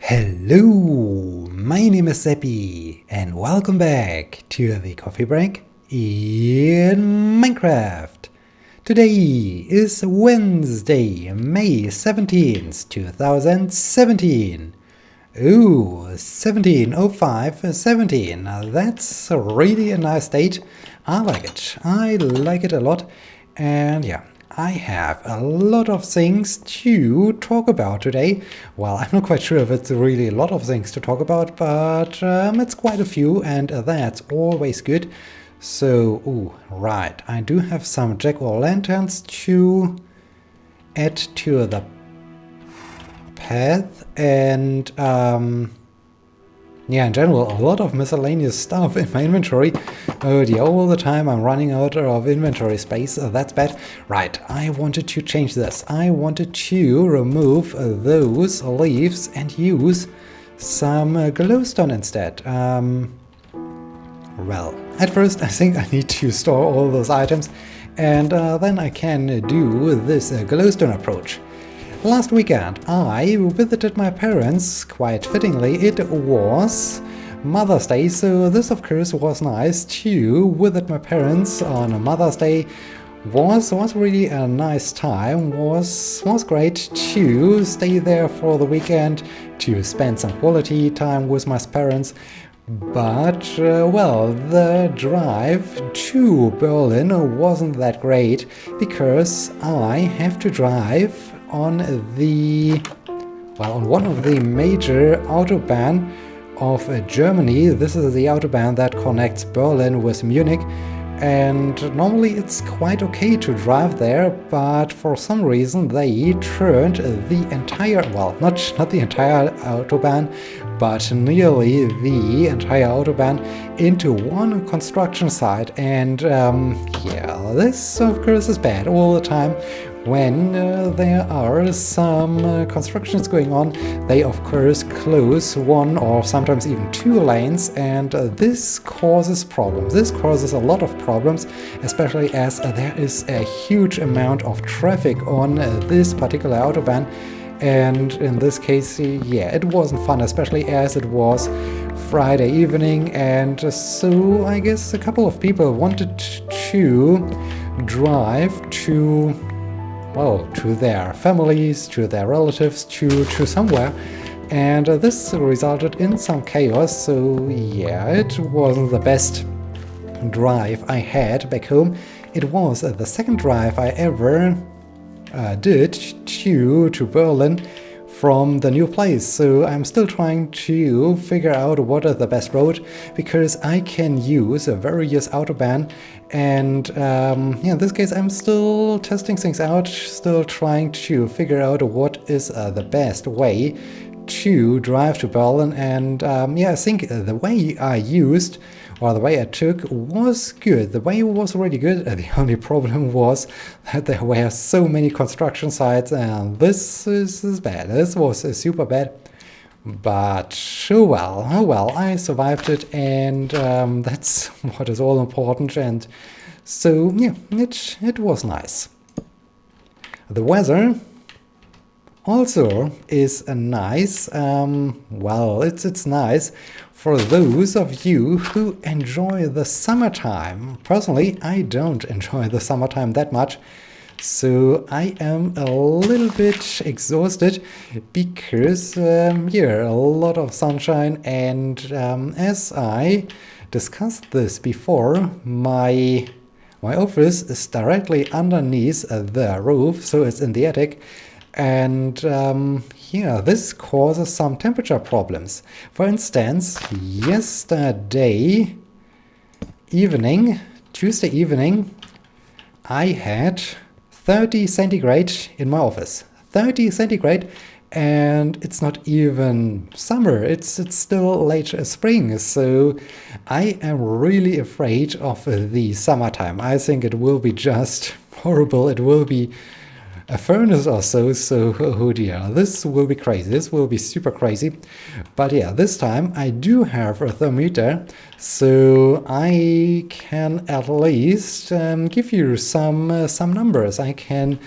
Hello, my name is Sebbi and welcome back to the coffee break in Minecraft. Today is Wednesday, May 17th, 2017. Ooh, 17:05:17. That's really a nice date. I like it. I like it a lot. And yeah, I have a lot of things to talk about today. Well, I'm not quite sure if it's really a lot of things to talk about, but it's quite a few, and that's always good. So, ooh, right, I do have some jack-o'-lanterns to add to the path, and yeah, in general, a lot of miscellaneous stuff in my inventory. Oh dear, all the time I'm running out of inventory space. That's bad. Right, I wanted to change this. I wanted to remove those leaves and use some glowstone instead. Well, at first I think I need to store all those items, and then I can do this glowstone approach. Last weekend I visited my parents, quite fittingly. It was Mother's Day, so this of course was nice to visit my parents on a Mother's Day. Was really a nice time, was great to stay there for the weekend, to spend some quality time with my parents. But, well, the drive to Berlin wasn't that great, because I have to drive on one of the major autobahn of Germany. This is the autobahn that connects Berlin with Munich, and normally it's quite okay to drive there, but for some reason they turned the entire, well, not the entire autobahn, but nearly the entire autobahn into one construction site. And yeah, this of course is bad all the time. When there are some constructions going on, they of course close one or sometimes even two lanes, and this causes problems. This causes a lot of problems, especially as there is a huge amount of traffic on this particular autobahn. And in this case, yeah, it wasn't fun, especially as it was Friday evening, and so I guess a couple of people wanted to drive to, well, to their families, to their relatives, to somewhere, and this resulted in some chaos. So yeah, it wasn't the best drive I had back home. It was the second drive I ever did to Berlin from the new place, so I'm still trying to figure out what is the best road, because I can use a various autobahn, and yeah, in this case I'm still testing things out, still trying to figure out what is the best way to drive to Berlin. And yeah, I think the way I used, or the way I took, was good. The way was really good. The only problem was that there were so many construction sites, and this is bad. This was super bad. But oh well, I survived it, and that's what is all important. And so yeah, it was nice. The weather also is nice. Well, it's nice for those of you who enjoy the summertime. Personally, I don't enjoy the summertime that much, so I am a little bit exhausted, because yeah, a lot of sunshine, and as I discussed this before, my office is directly underneath the roof, so it's in the attic. And yeah, this causes some temperature problems. For instance, yesterday evening, Tuesday evening, I had 30 centigrade in my office. 30 centigrade, and it's not even summer, it's still late spring, so I am really afraid of the summertime. I think it will be just horrible. It will be a furnace or so, so oh dear, this will be crazy, this will be super crazy. But yeah, this time I do have a thermometer, so I can at least give you some numbers. I can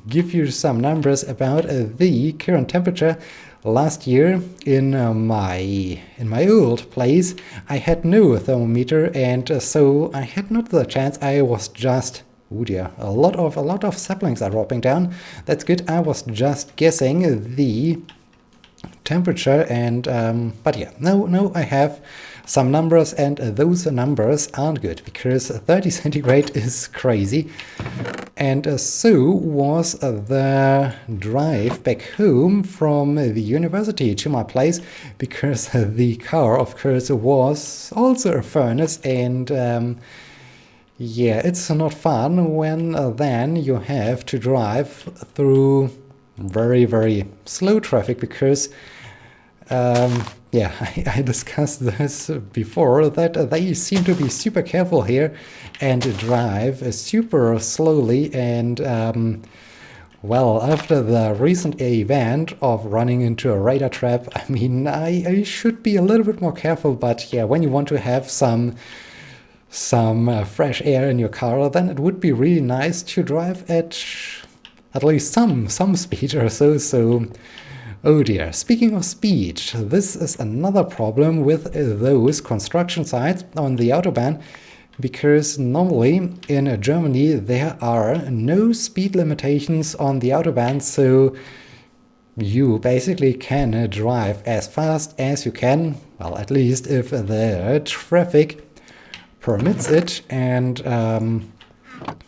give you some numbers about the current temperature. Last year in my old place I had no thermometer, and so I had not the chance. I was just, oh dear, a lot of saplings are dropping down. That's good. I was just guessing the temperature, and but yeah, no, I have some numbers, and those numbers aren't good because 30 centigrade is crazy. And so was the drive back home from the university to my place, because the car, of course, was also a furnace, and yeah, it's not fun when then you have to drive through very slow traffic, because yeah, I discussed this before, that they seem to be super careful here and drive super slowly. And well, after the recent event of running into a radar trap, I mean, I should be a little bit more careful. But yeah, when you want to have some fresh air in your car, then it would be really nice to drive at least some speed or so. So oh dear, speaking of speed, this is another problem with those construction sites on the Autobahn, because normally in Germany there are no speed limitations on the Autobahn, so you basically can drive as fast as you can, well, at least if the traffic permits it. And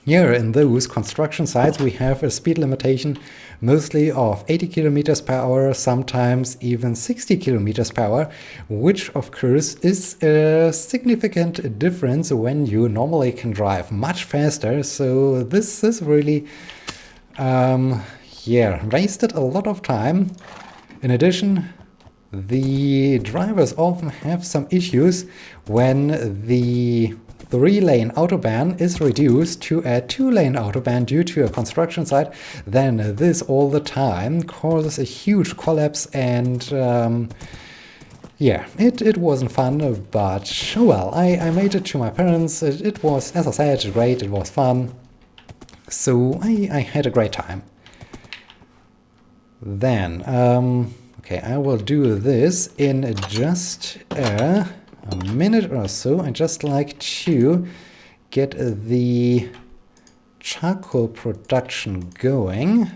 here in those construction sites we have a speed limitation mostly of 80 kilometers per hour, sometimes even 60 kilometers per hour, which of course is a significant difference when you normally can drive much faster. So this is really yeah, wasted a lot of time. In addition, the drivers often have some issues when the 3-lane Autobahn is reduced to a 2-lane Autobahn due to a construction site. Then this all the time causes a huge collapse, and yeah, it wasn't fun, but oh well, I made it to my parents. It was, as I said, great, it was fun, so I had a great time. Then okay, I will do this in just a minute or so. I just like to get the charcoal production going.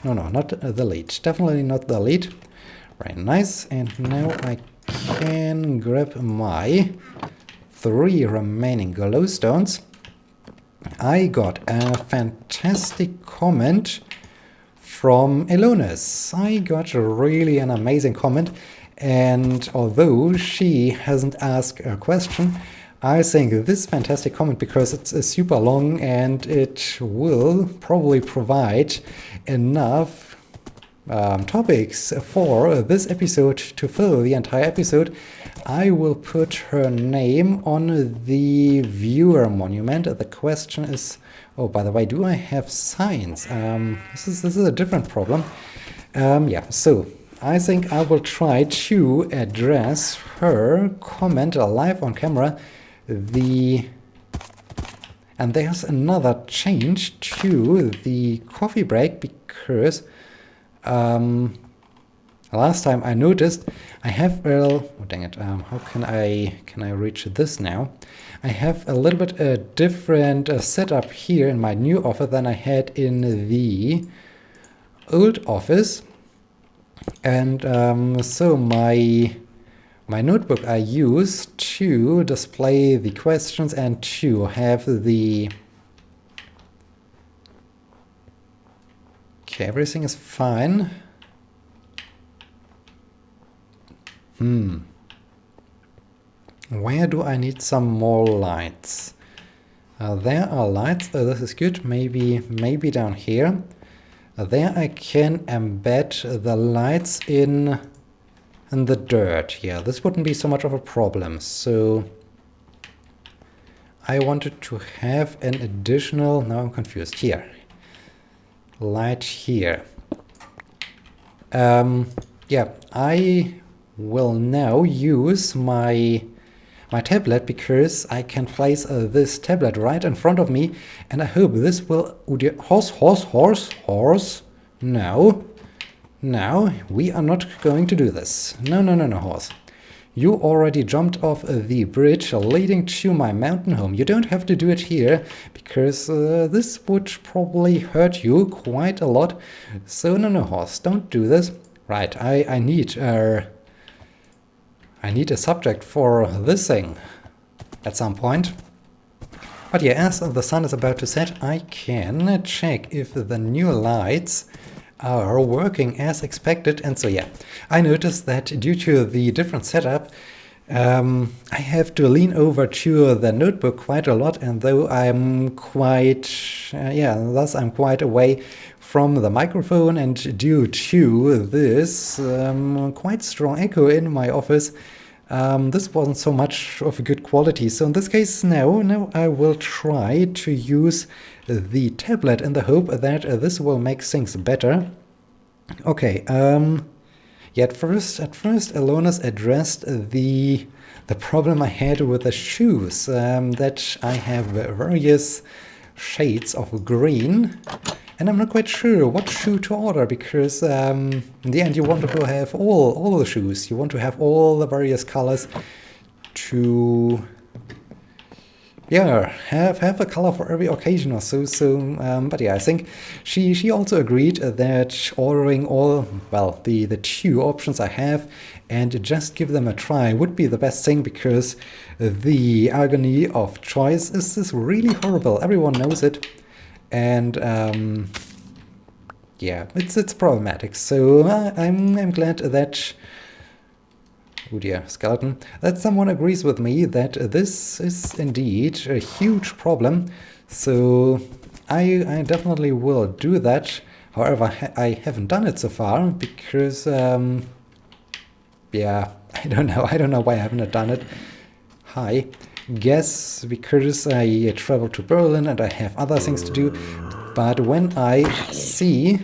No, not the lead. Definitely not the lead. Very nice. And now I can grab my 3 remaining glowstones. I got a fantastic comment from Elonis. I got really an amazing comment. And although she hasn't asked a question, I think this fantastic comment, because it's super long and it will probably provide enough topics for this episode to fill the entire episode, I will put her name on the viewer monument. The question is, oh, by the way, do I have signs? This is a different problem. Yeah, so I think I will try to address her comment live on camera. And there's another change to the coffee break, because last time I noticed I have, well, oh dang it, how can I reach this now? I have a little bit a different setup here in my new office than I had in the old office. And so my notebook I use to display the questions and to have the... Okay, everything is fine. Where do I need some more lights? There are lights. This is good. Maybe down here. There I can embed the lights in the dirt. Yeah, this wouldn't be so much of a problem. So I wanted to have an additional... Now I'm confused. Here. light here. Yeah, I will now use my tablet, because I can place this tablet right in front of me, and I hope this will... Oh dear, horse. No, we are not going to do this. No, horse. You already jumped off the bridge leading to my mountain home. You don't have to do it here, because this would probably hurt you quite a lot. So no, horse, don't do this. Right, I need a subject for this thing at some point. But yeah, as the sun is about to set, I can check if the new lights are working as expected. And so yeah, I noticed that due to the different setup, I have to lean over to the notebook quite a lot, and though I'm quite, thus I'm quite away from the microphone, and due to this quite strong echo in my office, this wasn't so much of a good quality. So in this case, now I will try to use the tablet in the hope that this will make things better. Okay, yeah, at first Alonis addressed the problem I had with the shoes, that I have various shades of green, and I'm not quite sure what shoe to order, because in the end you want to have all the shoes, you want to have all the various colors to, yeah, have a color for every occasion or so. But yeah, I think she also agreed that ordering all, well, the two options I have and just give them a try would be the best thing, because the agony of choice is really horrible. Everyone knows it, and yeah, it's problematic. So I'm glad that, oh dear, skeleton, that someone agrees with me that this is indeed a huge problem. So I definitely will do that. However, I haven't done it so far, because yeah, I don't know why I haven't done it. Hi. Guess because I travel to Berlin and I have other things to do. But when I see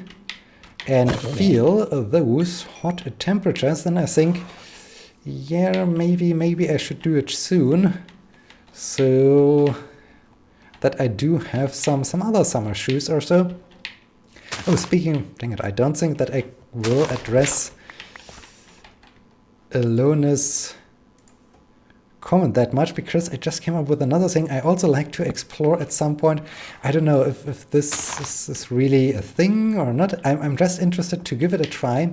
and feel those hot temperatures, then I think, yeah, maybe I should do it soon, so that I do have some other summer shoes or so. Oh, speaking, dang it, I don't think that I will address Alonis' comment that much, because I just came up with another thing I also like to explore at some point. I don't know if this is really a thing or not. I'm just interested to give it a try.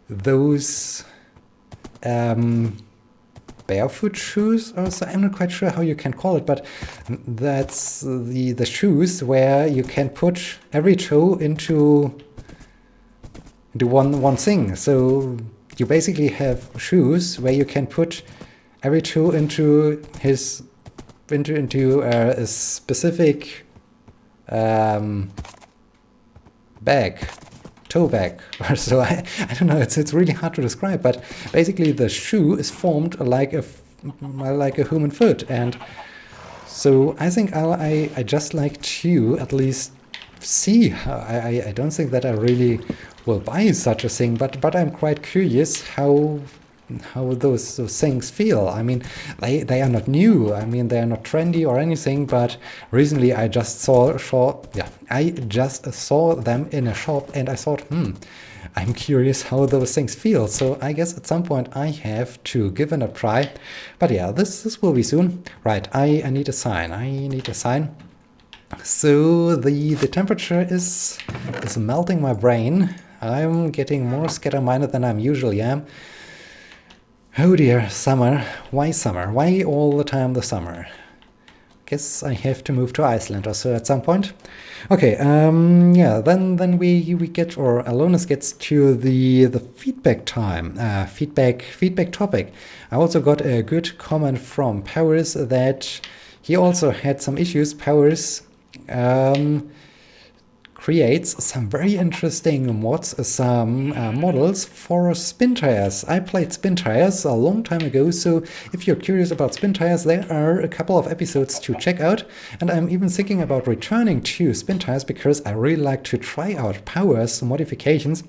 Those barefoot shoes, or so, I'm not quite sure how you can call it, but that's the shoes where you can put every toe into one thing. So you basically have shoes where you can put every toe into a specific bag, toe bag, or so. I don't know. It's really hard to describe, but basically the shoe is formed like a human foot, and so I think I just like to at least see. I don't think that I really will buy such a thing, but I'm quite curious how those things feel. I mean, they are not new. I mean, they are not trendy or anything, but recently I just saw them in a shop, and I thought, I'm curious how those things feel. So I guess at some point I have to give it a try. But yeah, this will be soon. Right, I need a sign. So the temperature is melting my brain. I'm getting more scatter-minded than I usually am. Oh dear, summer. Why summer? Why all the time the summer? Guess I have to move to Iceland or so at some point. Okay, yeah, then we get, or Alonis gets to the feedback time, feedback topic. I also got a good comment from Powers that he also had some issues. Powers creates some very interesting mods, some models for spin tires. I played spin tires a long time ago, so if you're curious about spin tires, there are a couple of episodes to check out. And I'm even thinking about returning to spin tires because I really like to try out powers, modifications.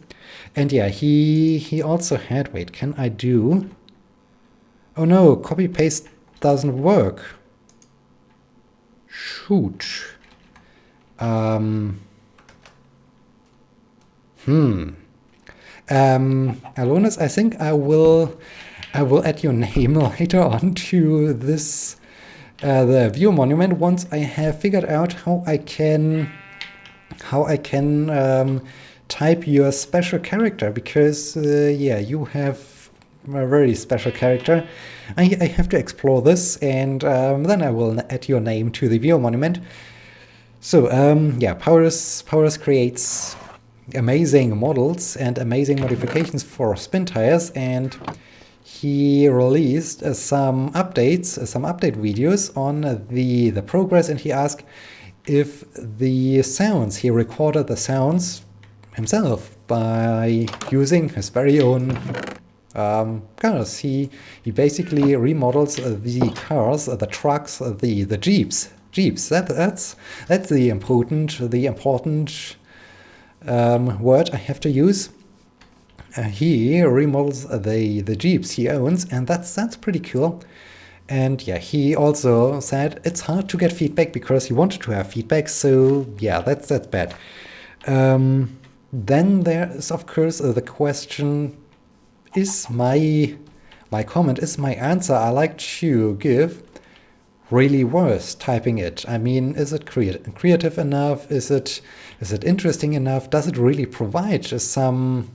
And yeah, he also had, wait, can I do? Oh no, copy paste doesn't work. Shoot. Alonis, I think I will add your name later on to this the view monument once I have figured out how I can type your special character, because yeah, you have a very special character. I have to explore this, and then I will add your name to the view monument. So yeah, Powers creates amazing models and amazing modifications for spin tires, and he released some update videos on the progress, and he asked if the sounds, he recorded the sounds himself by using his very own cars. He basically remodels the cars, the trucks, the jeeps. That's the important word I have to use. He remodels the jeeps he owns, and that's pretty cool. And yeah, he also said it's hard to get feedback because he wanted to have feedback. So yeah, that's bad. Then there is of course the question: is my comment, is my answer I like to give really worth typing it? I mean, is it creative enough? Is it interesting enough? Does it really provide some?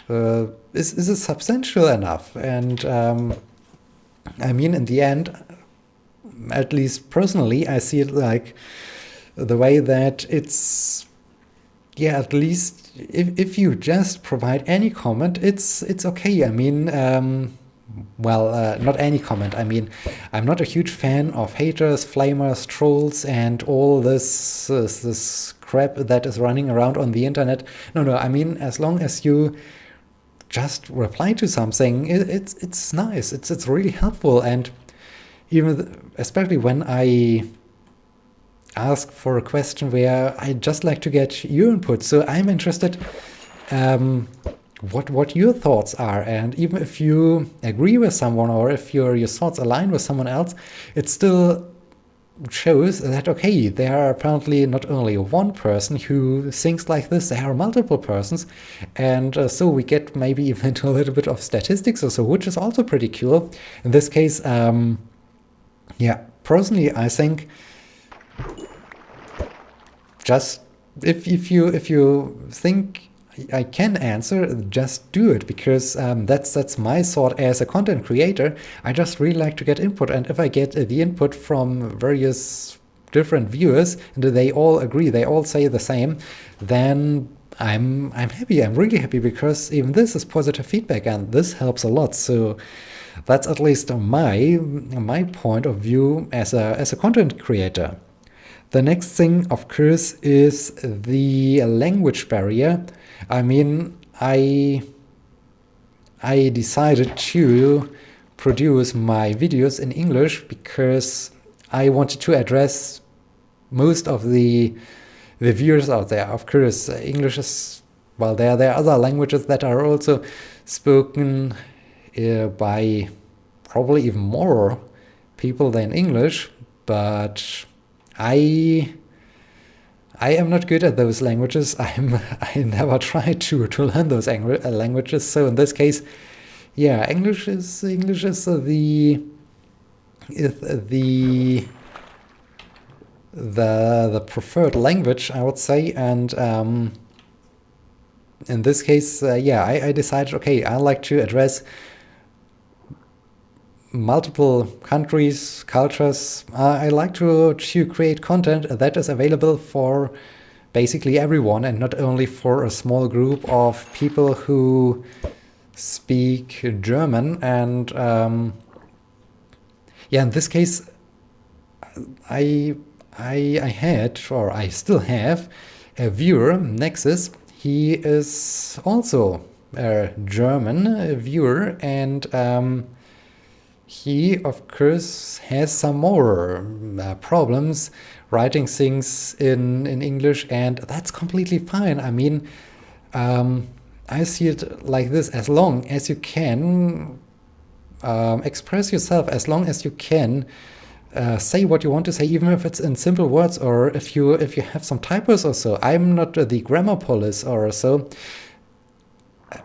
Is it substantial enough? And I mean, in the end, at least personally, I see it like the way that it's, yeah, at least if you just provide any comment, it's okay. I mean, not any comment. I mean, I'm not a huge fan of haters, flamers, trolls, and all this crap that is running around on the internet. No. I mean, as long as you just reply to something, it's nice. It's really helpful, and even especially when I ask for a question where I just like to get your input. So I'm interested what your thoughts are, and even if you agree with someone or if your thoughts align with someone else, it still shows that okay, there are apparently not only one person who thinks like this, there are multiple persons, and so we get maybe even into a little bit of statistics or so, which is also pretty cool. In this case, yeah, personally I think just if you think I can answer, just do it, because that's my thought as a content creator. I just really like to get input, and if I get the input from various different viewers and they all agree, they all say the same, then I'm happy. I'm really happy, because even this is positive feedback and this helps a lot. So that's at least my point of view as a content creator. The next thing, of course, is the language barrier. I mean, I decided to produce my videos in English because I wanted to address most of the viewers out there. Of course, English is, well, there are other languages that are also spoken by probably even more people than English, but I am not good at those languages. I never tried to learn those languages. So in this case, yeah, English is the preferred language, I would say. And in this case, yeah, I decided, okay, I like to address multiple countries, cultures. I like to create content that is available for basically everyone, and not only for a small group of people who speak German. And yeah, in this case, I I had, or I still have, a viewer, Nexus. He is also a German viewer, and he, of course, has some more problems writing things in English, and that's completely fine. I mean, I see it like this: as long as you can express yourself, as long as you can say what you want to say, even if it's in simple words, or if you have some typos or so. I'm not the grammar police or so.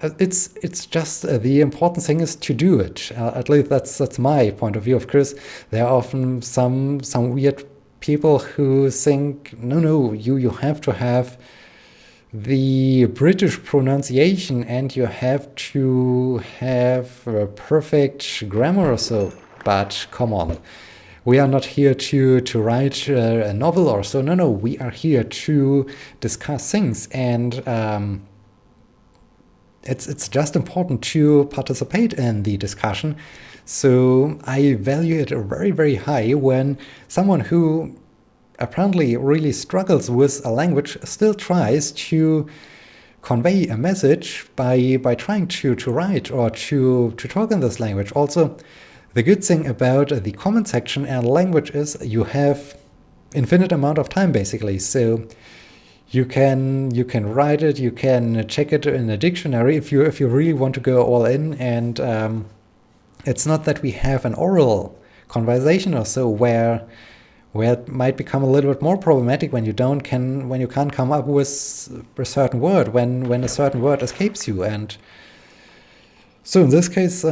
It's just the important thing is to do it. At least that's my point of view. Of course, there are often some weird people who think no, you have to have the British pronunciation and you have to have a perfect grammar or so. But come on. We are not here to write a novel or so. No, we are here to discuss things, and it's just important to participate in the discussion. So I value it very, very high when someone who apparently really struggles with a language still tries to convey a message by trying to write or to talk in this language. Also, the good thing about the comment section and language is you have infinite amount of time, basically. So you can write it, you can check it in a dictionary if you really want to go all in. And it's not that we have an oral conversation or so where it might become a little bit more problematic when you can't come up with a certain word, when a certain word escapes you. And so in this case,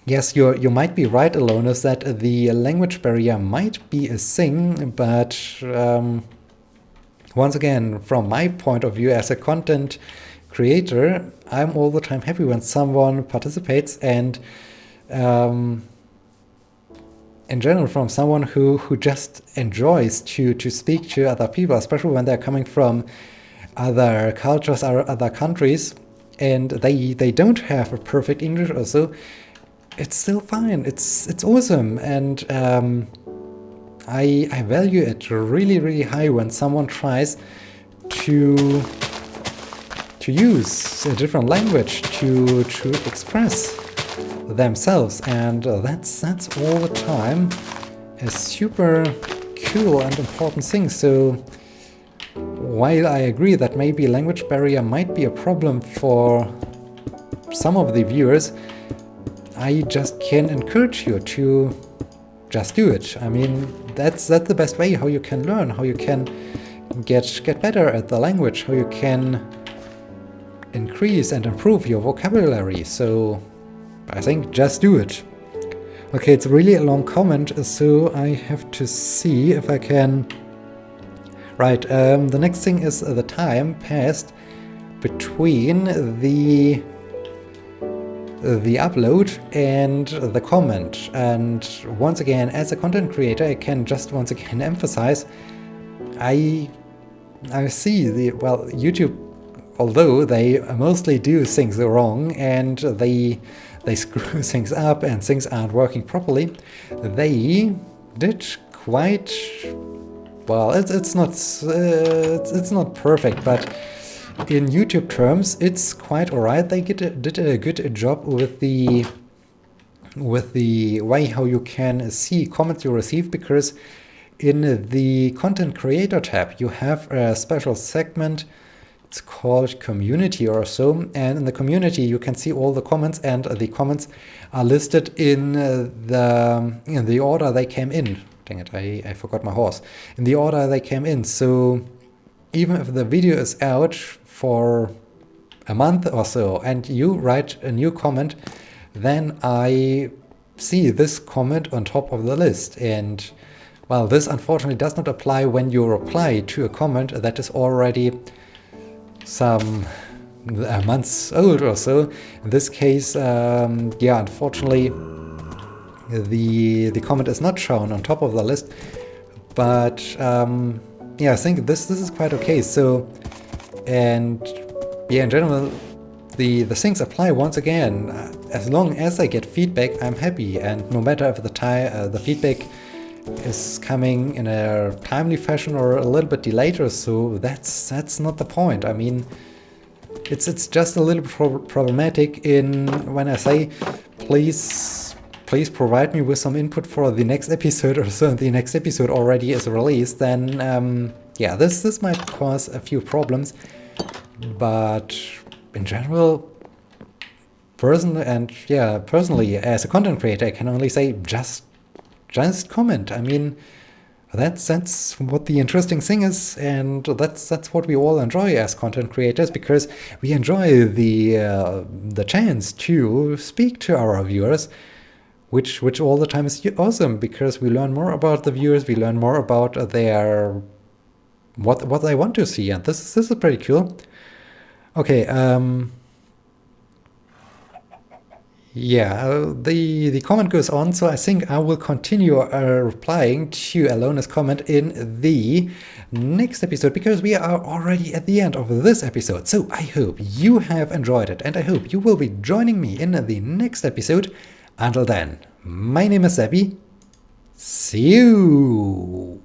yes, you might be right, Alone, is that the language barrier might be a thing, but once again, from my point of view as a content creator, I'm all the time happy when someone participates, and in general from someone who just enjoys to speak to other people, especially when they're coming from other cultures or other countries, and they don't have a perfect English or so. It's still fine. It's awesome, and I value it really, really high when someone tries to use a different language to express themselves, and that's all the time a super cool and important thing. So while I agree that maybe language barrier might be a problem for some of the viewers, I just can encourage you to just do it. I mean, that's the best way how you can learn, how you can get better at the language, how you can increase and improve your vocabulary. So I think just do it. Okay, it's really a long comment, so I have to see if I can... Right, the next thing is the time passed between the upload and the comment. And once again, as a content creator, I can just once again emphasize, I see YouTube, although they mostly do things wrong and they screw things up and things aren't working properly, they did quite well. It's not perfect, but in YouTube terms, it's quite alright. They did a good job with the way how you can see comments you receive, because in the content creator tab you have a special segment. It's called community or so, and in the community you can see all the comments, and the comments are listed in the order they came in. Dang it, I forgot my horse. In the order they came in. So even if the video is out for a month or so and you write a new comment, then I see this comment on top of the list. And well, this unfortunately does not apply when you reply to a comment that is already some months old or so. In this case, unfortunately the comment is not shown on top of the list, but I think this is quite okay. So, and in general, the things apply once again. As long as I get feedback, I'm happy, and no matter if the feedback is coming in a timely fashion or a little bit delayed or so, that's not the point. I mean, it's just a little bit problematic in when I say, please provide me with some input for the next episode, or so the next episode already is released, then yeah, this might cause a few problems. But in general, personally, as a content creator, I can only say just comment. I mean, that's what the interesting thing is, and that's what we all enjoy as content creators, because we enjoy the chance to speak to our viewers, which all the time is awesome, because we learn more about the viewers, we learn more about their what they want to see, and this is pretty cool. Okay, yeah, the comment goes on, so I think I will continue replying to Alona's comment in the next episode, because we are already at the end of this episode. So I hope you have enjoyed it, and I hope you will be joining me in the next episode. Until then, my name is Sebbi. See you!